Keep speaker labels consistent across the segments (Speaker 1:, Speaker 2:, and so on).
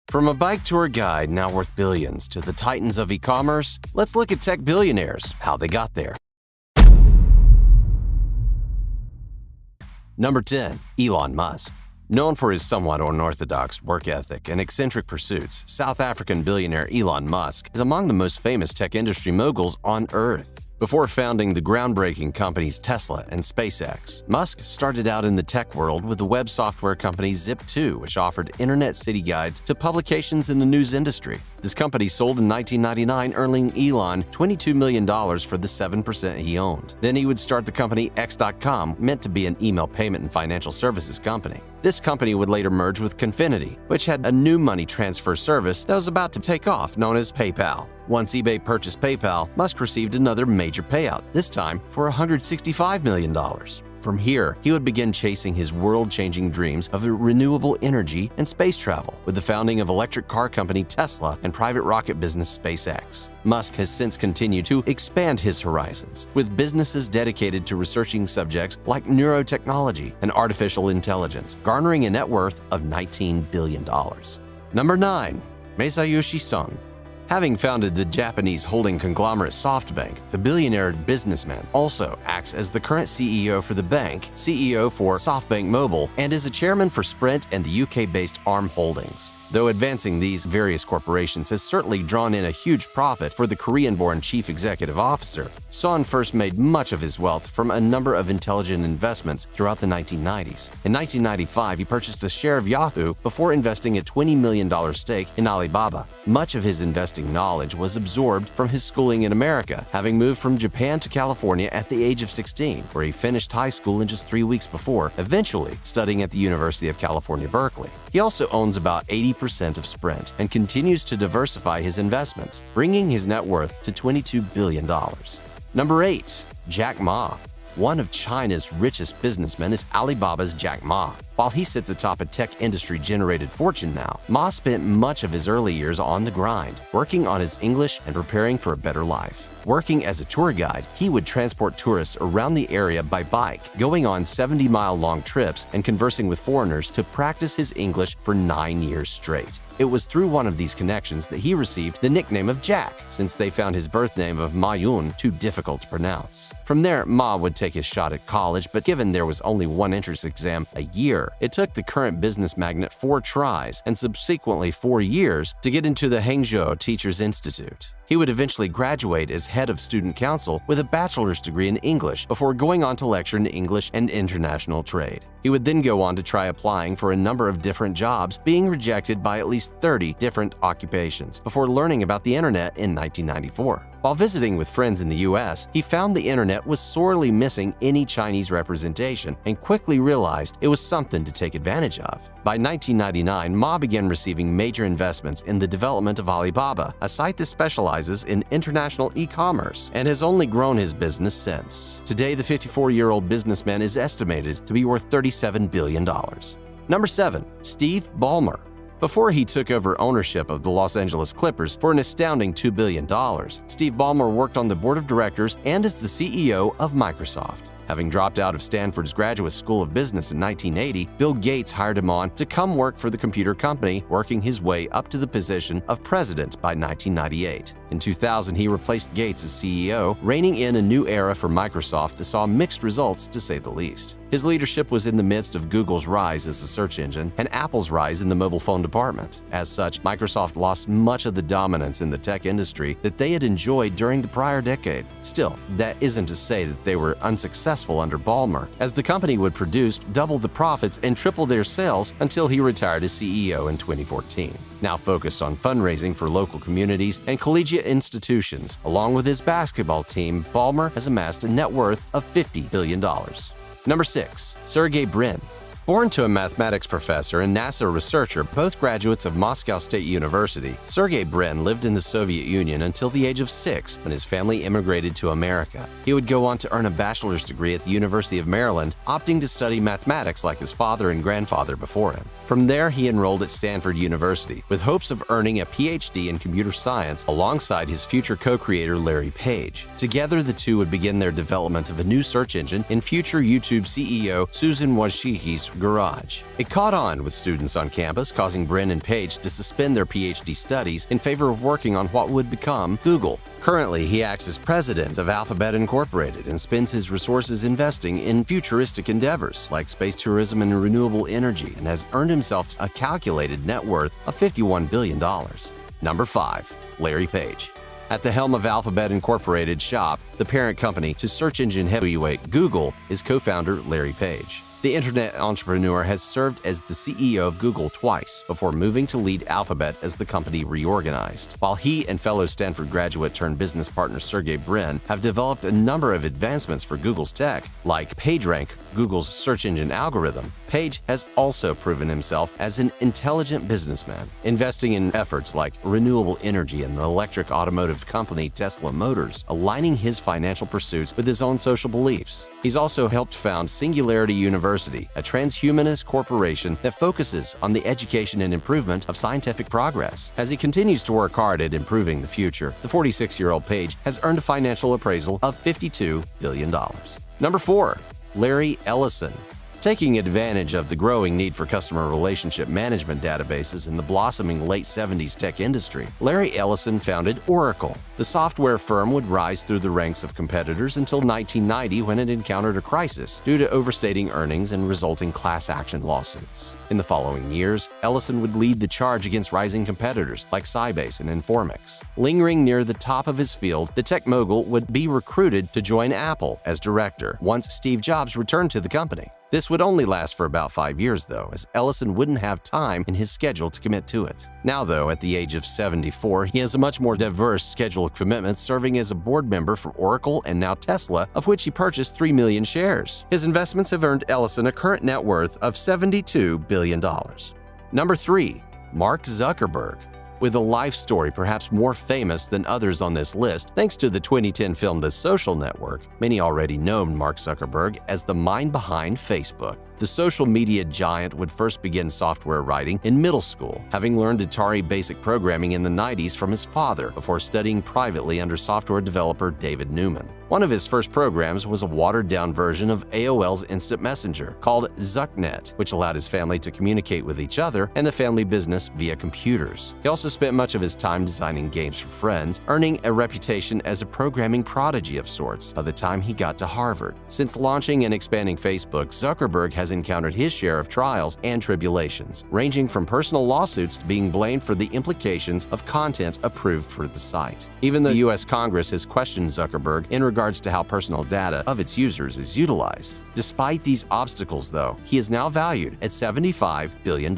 Speaker 1: From a bike tour guide now worth billions to the titans of e-commerce, let's look at tech billionaires, how they got there. Number 10. Elon Musk. Known for his somewhat unorthodox work ethic and eccentric pursuits, South African billionaire Elon Musk is among the most famous tech industry moguls on Earth. Before founding the groundbreaking companies Tesla and SpaceX, Musk started out in the tech world with the web software company Zip2, which offered internet city guides to publications in the news industry. This company sold in 1999, earning Elon $22 million for the 7% he owned. Then he would start the company X.com, meant to be an email payment and financial services company. This company would later merge with Qunfei, which had a new money transfer service that was about to take off, known as PayPal. Once eBay purchased PayPal, Musk received another major payout, this time for $165 million. From here, he would begin chasing his world-changing dreams of renewable energy and space travel with the founding of electric car company Tesla and private rocket business SpaceX. Musk has since continued to expand his horizons, with businesses dedicated to researching subjects like neurotechnology and artificial intelligence, garnering a net worth of $19 billion. Number 9. Masayoshi Son. Having founded the Japanese holding conglomerate SoftBank, the billionaire businessman also acts as the current CEO for the bank, CEO for SoftBank Mobile, and is a chairman for Sprint and the UK-based Arm Holdings. Though advancing these various corporations has certainly drawn in a huge profit for the Korean-born chief executive officer, Son first made much of his wealth from a number of intelligent investments throughout the 1990s. In 1995, he purchased a share of Yahoo before investing a $20 million stake in Alibaba. Much of his investing knowledge was absorbed from his schooling in America, having moved from Japan to California at the age of 16, where he finished high school in just 3 weeks before, eventually studying at the University of California, Berkeley. He also owns about 80% of Sprint and continues to diversify his investments, bringing his net worth to $22 billion. Number 8. Jack Ma. One of China's richest businessmen is Alibaba's Jack Ma. While he sits atop a tech industry-generated fortune now, Ma spent much of his early years on the grind, working on his English and preparing for a better life. Working as a tour guide, he would transport tourists around the area by bike, going on 70-mile-long trips and conversing with foreigners to practice his English for 9 years straight. It was through one of these connections that he received the nickname of Jack, since they found his birth name of Ma Yun too difficult to pronounce. From there, Ma would take his shot at college, but given there was only one entrance exam a year, it took the current business magnate 4 tries and subsequently 4 years to get into the Hangzhou Teachers Institute. He would eventually graduate as head of student council with a bachelor's degree in English before going on to lecture in English and international trade. He would then go on to try applying for a number of different jobs, being rejected by at least 30 different occupations before learning about the internet in 1994. While visiting with friends in the US, he found the internet was sorely missing any Chinese representation and quickly realized it was something to take advantage of. By 1999, Ma began receiving major investments in the development of Alibaba, a site that specializes in international e-commerce, and has only grown his business since. Today, the 54-year-old businessman is estimated to be worth $37 billion. Number 7. Steve Ballmer. Before he took over ownership of the Los Angeles Clippers for an astounding $2 billion, Steve Ballmer worked on the board of directors and is the CEO of Microsoft. Having dropped out of Stanford's Graduate School of Business in 1980, Bill Gates hired him on to come work for the computer company, working his way up to the position of president by 1998. In 2000, he replaced Gates as CEO, reining in a new era for Microsoft that saw mixed results, to say the least. His leadership was in the midst of Google's rise as a search engine and Apple's rise in the mobile phone department. As such, Microsoft lost much of the dominance in the tech industry that they had enjoyed during the prior decade. Still, that isn't to say that they were unsuccessful under Ballmer, as the company would produce double the profits and triple their sales until he retired as CEO in 2014. Now focused on fundraising for local communities and collegiate institutions, along with his basketball team, Ballmer has amassed a net worth of $50 billion. Number 6. Sergey Brin. Born to a mathematics professor and NASA researcher, both graduates of Moscow State University, Sergey Brin lived in the Soviet Union until the age of 6 when his family immigrated to America. He would go on to earn a bachelor's degree at the University of Maryland, opting to study mathematics like his father and grandfather before him. From there, he enrolled at Stanford University with hopes of earning a PhD in computer science alongside his future co-creator Larry Page. Together, the two would begin their development of a new search engine in future YouTube CEO Susan Wojcicki's garage. It caught on with students on campus, causing Brin and Page to suspend their PhD studies in favor of working on what would become Google. Currently, he acts as president of Alphabet Incorporated and spends his resources investing in futuristic endeavors like space tourism and renewable energy, and has earned himself a calculated net worth of $51 billion. Number 5. Larry Page. At the helm of Alphabet Incorporated shop, the parent company to search engine heavyweight Google, is co-founder Larry Page. The internet entrepreneur has served as the CEO of Google twice before moving to lead Alphabet as the company reorganized. While he and fellow Stanford graduate turned business partner Sergey Brin have developed a number of advancements for Google's tech, like PageRank, Google's search engine algorithm, Page has also proven himself as an intelligent businessman, investing in efforts like renewable energy and the electric automotive company Tesla Motors, aligning his financial pursuits with his own social beliefs. He's also helped found Singularity University, a transhumanist corporation that focuses on the education and improvement of scientific progress. As he continues to work hard at improving the future, the 46-year-old Page has earned a financial appraisal of $52 billion. Number 4. Larry Ellison. Taking advantage of the growing need for customer relationship management databases in the blossoming late 70s tech industry, Larry Ellison founded Oracle. The software firm would rise through the ranks of competitors until 1990, when it encountered a crisis due to overstating earnings and resulting class action lawsuits. In the following years, Ellison would lead the charge against rising competitors like Sybase and Informix. Lingering near the top of his field, the tech mogul would be recruited to join Apple as director once Steve Jobs returned to the company. This would only last for about 5 years, though, as Ellison wouldn't have time in his schedule to commit to it. Now, though, at the age of 74, he has a much more diverse schedule of commitments, serving as a board member for Oracle and now Tesla, of which he purchased 3 million shares. His investments have earned Ellison a current net worth of $72 billion. Number 3. Mark Zuckerberg. With a life story perhaps more famous than others on this list, thanks to the 2010 film The Social Network, many already know Mark Zuckerberg as the mind behind Facebook. The social media giant would first begin software writing in middle school, having learned Atari basic programming in the 90s from his father before studying privately under software developer David Newman. One of his first programs was a watered-down version of AOL's instant messenger called ZuckNet, which allowed his family to communicate with each other and the family business via computers. He also spent much of his time designing games for friends, earning a reputation as a programming prodigy of sorts by the time he got to Harvard. Since launching and expanding Facebook, Zuckerberg has encountered his share of trials and tribulations, ranging from personal lawsuits to being blamed for the implications of content approved for the site. Even the U.S. Congress has questioned Zuckerberg in regards to how personal data of its users is utilized. Despite these obstacles, though, he is now valued at $75 billion.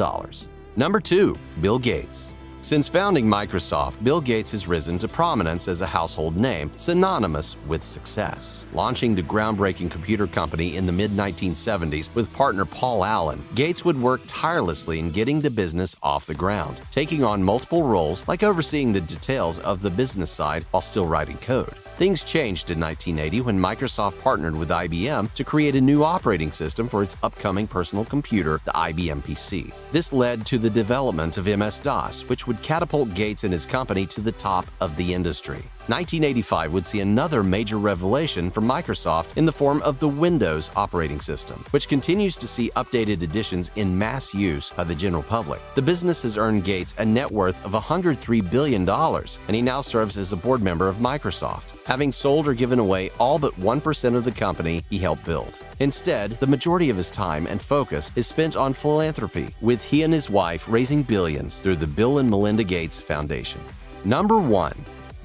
Speaker 1: Number 2. Bill Gates. Since founding Microsoft, Bill Gates has risen to prominence as a household name synonymous with success. Launching the groundbreaking computer company in the mid-1970s with partner Paul Allen, Gates would work tirelessly in getting the business off the ground, taking on multiple roles like overseeing the details of the business side while still writing code. Things changed in 1980 when Microsoft partnered with IBM to create a new operating system for its upcoming personal computer, the IBM PC. This led to the development of MS-DOS, which would catapult Gates and his company to the top of the industry. 1985 would see another major revelation from Microsoft in the form of the Windows operating system, which continues to see updated editions in mass use by the general public. The business has earned Gates a net worth of $103 billion, and he now serves as a board member of Microsoft, having sold or given away all but 1% of the company he helped build. Instead, the majority of his time and focus is spent on philanthropy, with he and his wife raising billions through the Bill and Melinda Gates Foundation. Number 1.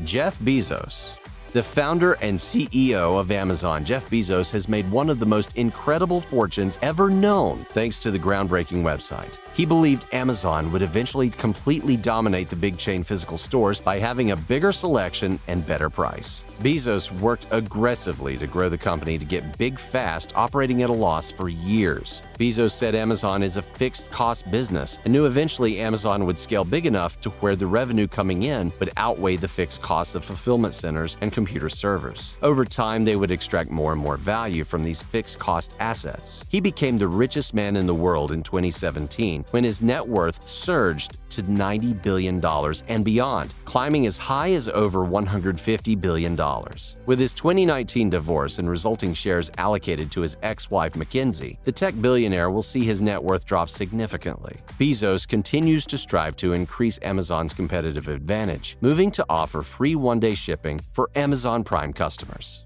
Speaker 1: Jeff Bezos. The founder and CEO of Amazon, Jeff Bezos, has made one of the most incredible fortunes ever known thanks to the groundbreaking website. He believed Amazon would eventually completely dominate the big chain physical stores by having a bigger selection and better price. Bezos worked aggressively to grow the company to get big fast, operating at a loss for years. Bezos said Amazon is a fixed-cost business and knew eventually Amazon would scale big enough to where the revenue coming in would outweigh the fixed costs of fulfillment centers and computer servers. Over time, they would extract more and more value from these fixed-cost assets. He became the richest man in the world in 2017 when his net worth surged to $90 billion and beyond, climbing as high as over $150 billion. With his 2019 divorce and resulting shares allocated to his ex-wife Mackenzie, the tech billionaire will see his net worth drop significantly. Bezos continues to strive to increase Amazon's competitive advantage, moving to offer free one-day shipping for Amazon Prime customers.